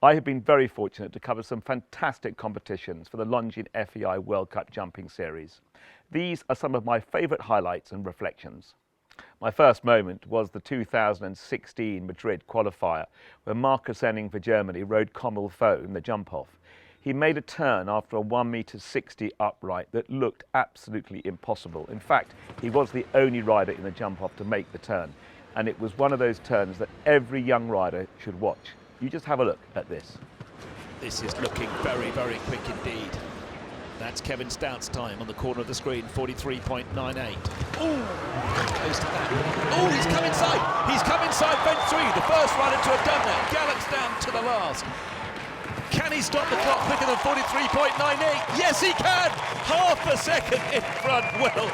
I have been very fortunate to cover some fantastic competitions for the Longines FEI World Cup Jumping Series. These are some of my favourite highlights and reflections. My first moment was the 2016 Madrid qualifier, where Marcus Ehning for Germany rode comme il faut in the jump-off. He made a turn after a 1.60 metre upright that looked absolutely impossible. In fact, he was the only rider in the jump-off to make the turn, and it was one of those turns that every young rider should watch. You just have a look at this. This is looking very, very quick indeed. That's Kevin Stout's time on the corner of the screen, 43.98. Oh, close to that. Oh, he's come inside. He's come inside bench 3. The first rider to have done that. Gallops down to the last. Can he stop the clock quicker than 43.98? Yes, he can. Half a second in front. Well,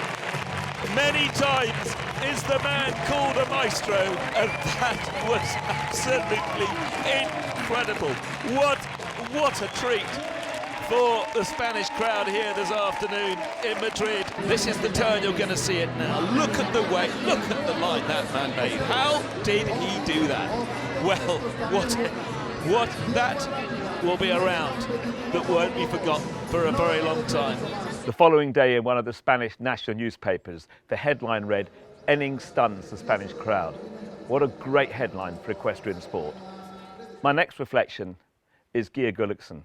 many times is the man called a maestro, and that was absolutely incredible. What a treat for the Spanish crowd here this afternoon in Madrid. This is the turn, you're going to see it now. Look at the way, look at the line that man made. How did he do that? Well, what that will be around that won't be forgotten for a very long time. The following day in one of the Spanish national newspapers, the headline read, "Ehning stuns the Spanish crowd." What a great headline for equestrian sport. My next reflection is Guerdat.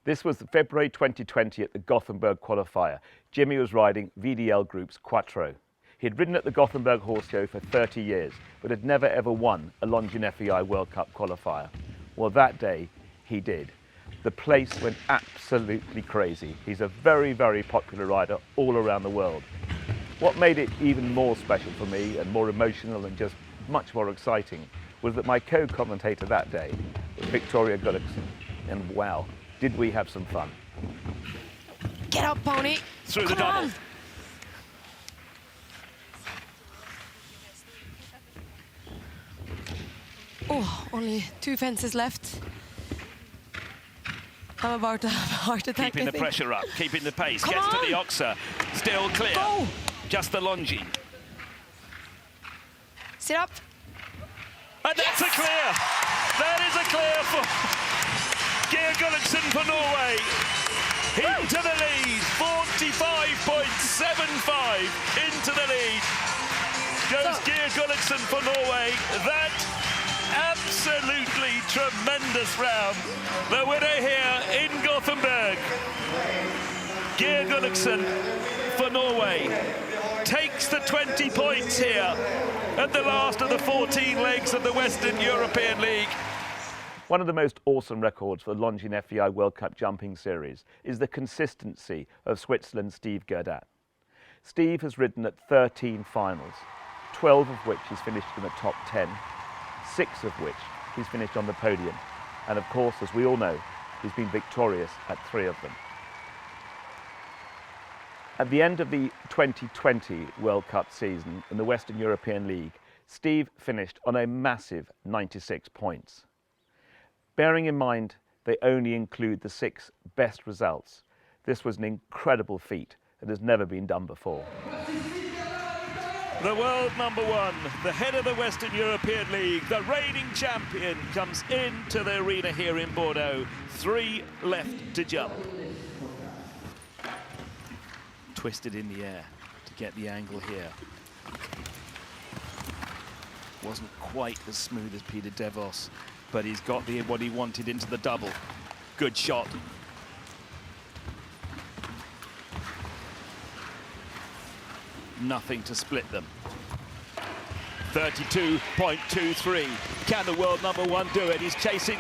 This was February 2020 at the Gothenburg qualifier. Jimmy was riding VDL Group's Quattro. He had ridden at the Gothenburg Horse Show for 30 years, but had never ever won a Longines FEI World Cup qualifier. Well, that day he did. The place went absolutely crazy. He's a very, very popular rider all around the world. What made it even more special for me and more emotional and just much more exciting was that my co-commentator that day was Victoria Guerdat. And wow, did we have some fun. Get up, pony. Through the double. Oh, only 2 fences left. I'm about to have a heart attack. Keeping the pressure up, keeping the pace. Come Gets on. to the Oxa. Still clear. Go. Just the Longines. Sit up. And that's a clear. That is a clear for Guerdat for Norway. Into the lead. 45.75 into the lead. Goes Guerdat for Norway. That absolutely tremendous round. The winner here in Gothenburg. Guerdat for Norway takes the 20 points here at the last of the 14 legs of the Western European League. One of the most awesome records for the Longines FEI World Cup Jumping Series is the consistency of Switzerland's Steve Guerdat. Steve has ridden at 13 finals, 12 of which he's finished in the top 10, 6 of which he's finished on the podium. And of course, as we all know, he's been victorious at 3 of them. At the end of the 2020 World Cup season in the Western European League, Steve finished on a massive 96 points. Bearing in mind they only include the 6 best results, this was an incredible feat that has never been done before. The world number 1, the head of the Western European League, the reigning champion, comes into the arena here in Bordeaux. 3 left to jump. Twisted in the air to get the angle here. Wasn't quite as smooth as Peter Devos, but he's got what he wanted into the double. Good shot. Nothing to split them. 32.23. Can the world number 1 do it? He's chasing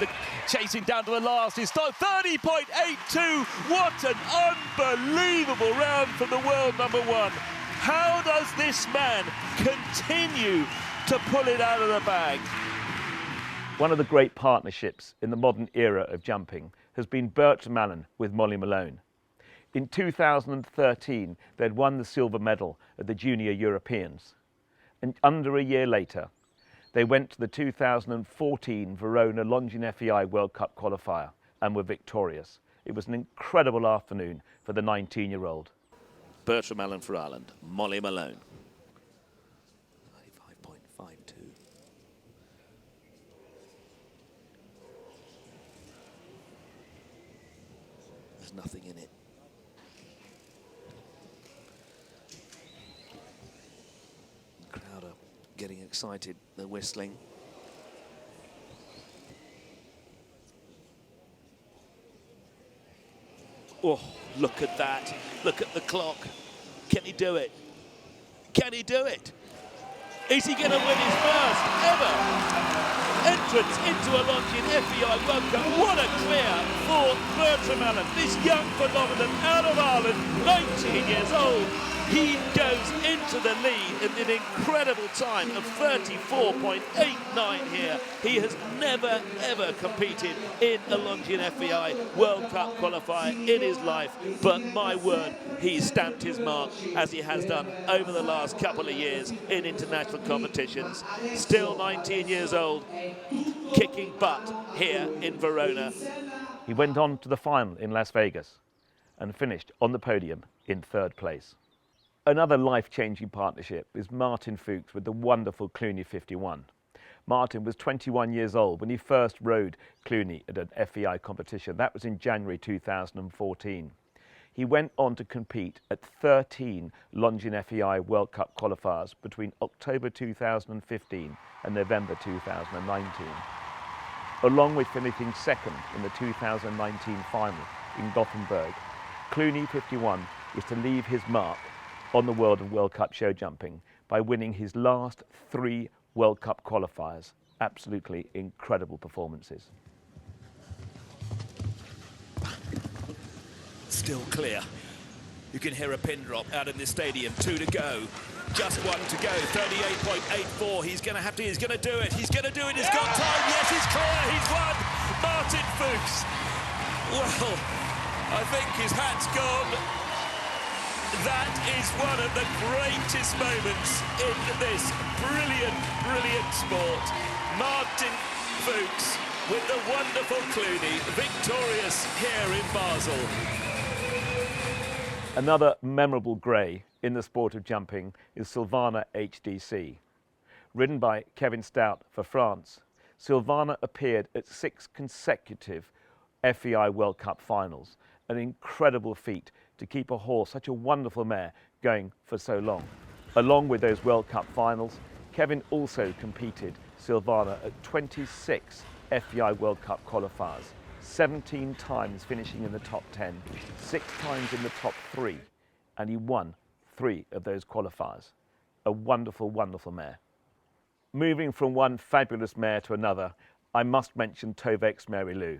down to the last. He's started 30.82. What an unbelievable round from the world number 1. How does this man continue to pull it out of the bag? One of the great partnerships in the modern era of jumping has been Bertram Allen with Molly Malone. In 2013, they'd won the silver medal at the Junior Europeans. And under a year later, they went to the 2014 Verona Longines FEI World Cup qualifier and were victorious. It was an incredible afternoon for the 19-year-old. Bertram Allen for Ireland, Molly Malone. 35.52. There's nothing in it. The crowd are getting excited. They're whistling. Oh, look at that. Look at the clock. Can he do it? Can he do it? Is he going to win his first ever entrance into a Longines FEI World Cup? What a clear for Bertram Allen, this young phenomenon out of Ireland, 19 years old. He goes into the lead in an incredible time of 34.89 here. He has never, ever competed in a Longines FEI World Cup qualifier in his life. But my word, he's stamped his mark, as he has done over the last couple of years in international competitions. Still 19 years old, kicking butt here in Verona. He went on to the final in Las Vegas and finished on the podium in 3rd place. Another life-changing partnership is Martin Fuchs with the wonderful Clooney 51. Martin was 21 years old when he first rode Clooney at an FEI competition. That was in January 2014. He went on to compete at 13 Longines FEI World Cup qualifiers between October 2015 and November 2019. Along with finishing 2nd in the 2019 final in Gothenburg, Clooney 51 is to leave his mark on the world of World Cup show jumping by winning his last 3 World Cup qualifiers. Absolutely incredible performances. Still clear. You can hear a pin drop out in this stadium. 2 to go. Just 1 to go. 38.84. He's going to do it. He's going to do it. He's got time. Yes, he's clear. He's won. Martin Fuchs. Well, I think his hat's gone. That is one of the greatest moments in this brilliant, brilliant sport. Martin Fuchs with the wonderful Clooney, victorious here in Basel. Another memorable grey in the sport of jumping is Silvana HDC. Ridden by Kevin Stout for France, Silvana appeared at 6 consecutive FEI World Cup finals, an incredible feat to keep a horse, such a wonderful mare, going for so long. Along with those World Cup finals, Kevin also competed Silvana at 26 FEI World Cup qualifiers, 17 times finishing in the top 10, 6 times in the top 3, and he won 3 of those qualifiers. A wonderful, wonderful mare. Moving from one fabulous mare to another, I must mention Tovek's Mary Lou.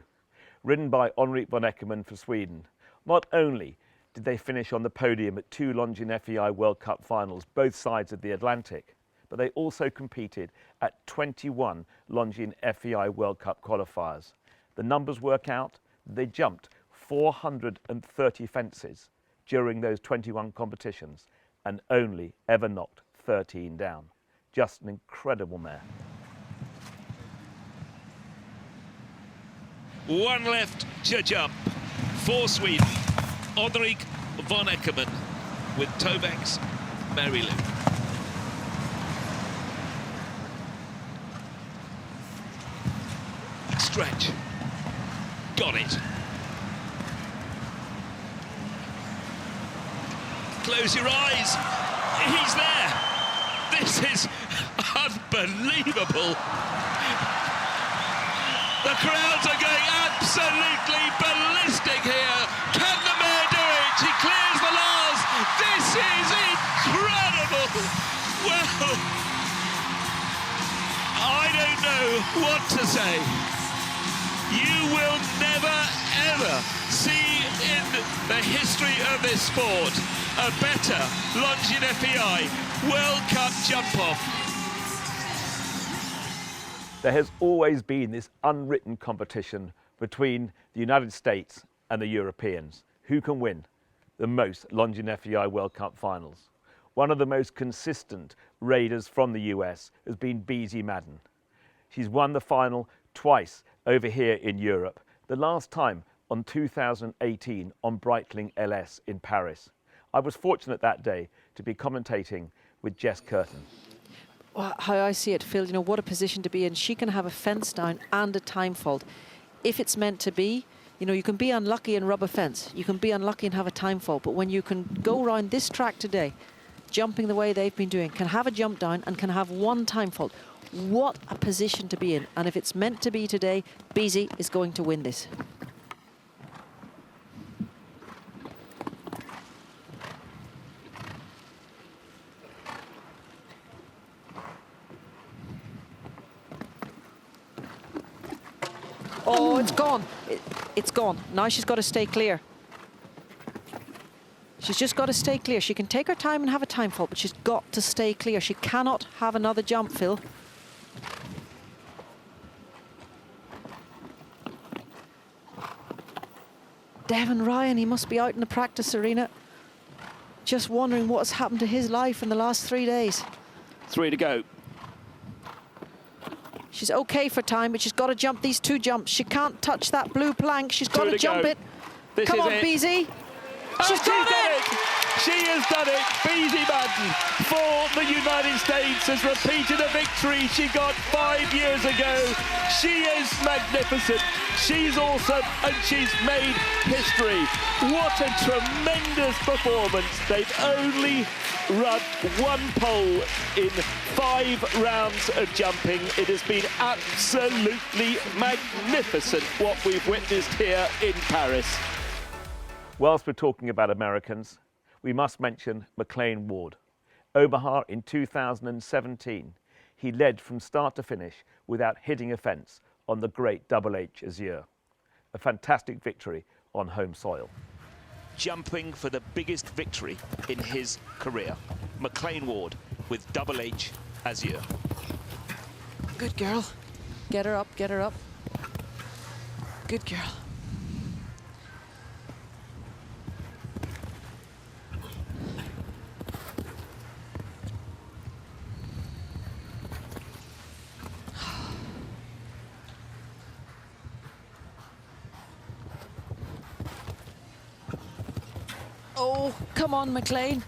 Ridden by Henrik von Eckermann for Sweden, not only did they finish on the podium at 2 Longines FEI World Cup finals, both sides of the Atlantic, but they also competed at 21 Longines FEI World Cup qualifiers. The numbers work out, they jumped 430 fences during those 21 competitions and only ever knocked 13 down. Just an incredible mare. 1 left to jump for Sweden. Henrik von Eckermann with Tovek's Mary Lou. Stretch. Got it. Close your eyes. He's there. This is unbelievable. The crowds are going absolutely ballistic here. Can the mare do it? She clears the last. This is incredible. Well, I don't know what to say. You will never, ever see in the history of this sport a better Longines FEI World Cup jump-off. There has always been this unwritten competition between the United States and the Europeans. Who can win the most Longines FEI World Cup finals? One of the most consistent raiders from the US has been Beezie Madden. She's won the final twice over here in Europe, the last time on 2018 on Breitling LS in Paris. I was fortunate that day to be commentating with Jess Curtin. Well, how I see it, Phil, you know, what a position to be in. She can have a fence down and a time fault. If it's meant to be, You know, you can be unlucky and rub a fence. You can be unlucky and have a time fault. But when you can go around this track today, jumping the way they've been doing, can have a jump down and can have one time fault, what a position to be in. And if it's meant to be today, Beasy is going to win this. Oh, it's gone. It's gone. Now she's got to stay clear. She's just got to stay clear. She can take her time and have a time fault, but she's got to stay clear. She cannot have another jump, Phil. Devon Ryan, he must be out in the practice arena, just wondering what's happened to his life in the last 3 days. 3 to go. She's okay for time, but she's got to jump these 2 jumps. She can't touch that blue plank. She's got to jump it. Come on, Beasy. She's done it! She has done it. Beasy Madden for the United States has repeated a victory she got 5 years ago. She is magnificent. She's awesome, and she's made history. What a tremendous performance. They've only run 1 pole in 5 rounds of jumping. It has been absolutely magnificent what we've witnessed here in Paris. Whilst we're talking about Americans, we must mention McLean Ward. Omaha in 2017, he led from start to finish without hitting a fence on the great Double H Azure. A fantastic victory on home soil. Jumping for the biggest victory in his career. McLean Ward with Double H Azure. Good girl. Get her up, get her up. Good girl. Oh, come on, McLean.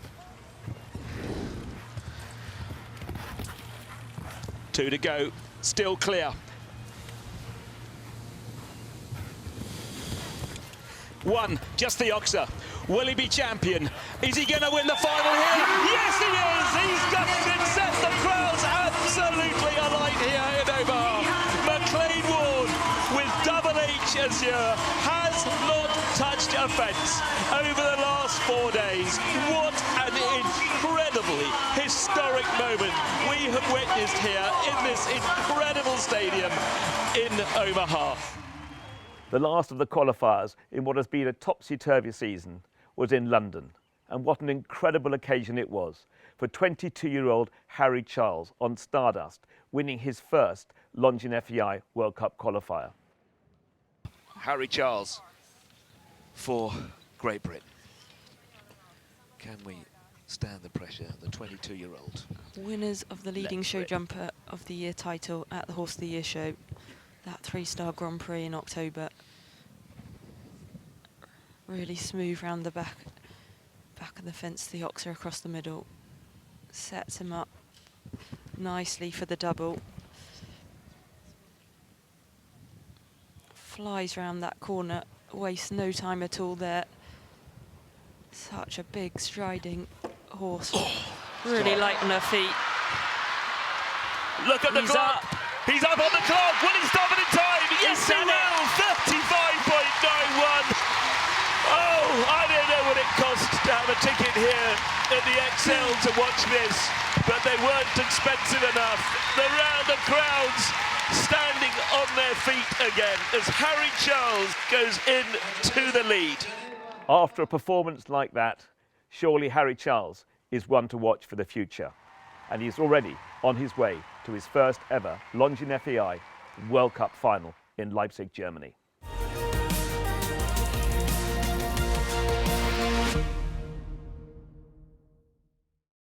2 to go, still clear. 1, just the oxer. Will he be champion? Is he going to win the final here? Yes, he is! He's just been set the crowds absolutely alight here in Omaha. McLean Ward with Double H Azure has not touched a fence over the last 4 days. What an incredibly historic moment we have witnessed here in this incredible stadium in Omaha. The last of the qualifiers in what has been a topsy-turvy season was in London. And what an incredible occasion it was for 22-year-old Harry Charles on Stardust, winning his first Longines FEI World Cup qualifier. Harry Charles for Great Britain. Can we stand the pressure, the 22-year-old? Winners of the leading show jumper of the year title at the Horse of the Year show. That 3-star Grand Prix in October. Really smooth round the back of the fence, the oxer across the middle. Sets him up nicely for the double. Flies round that corner, wastes no time at all there. Such a big striding horse. Really light on her feet. Look at the clock. He's up on the clock. Will he stop it in time? Yes, he will. 35.91. Oh, I don't know what it cost to have a ticket here at the XL to watch this, but they weren't expensive enough. The crowds standing on their feet again as Harry Charles goes into the lead. After a performance like that, surely Harry Charles is one to watch for the future. And he's already on his way to his first ever Longines FEI World Cup final in Leipzig, Germany.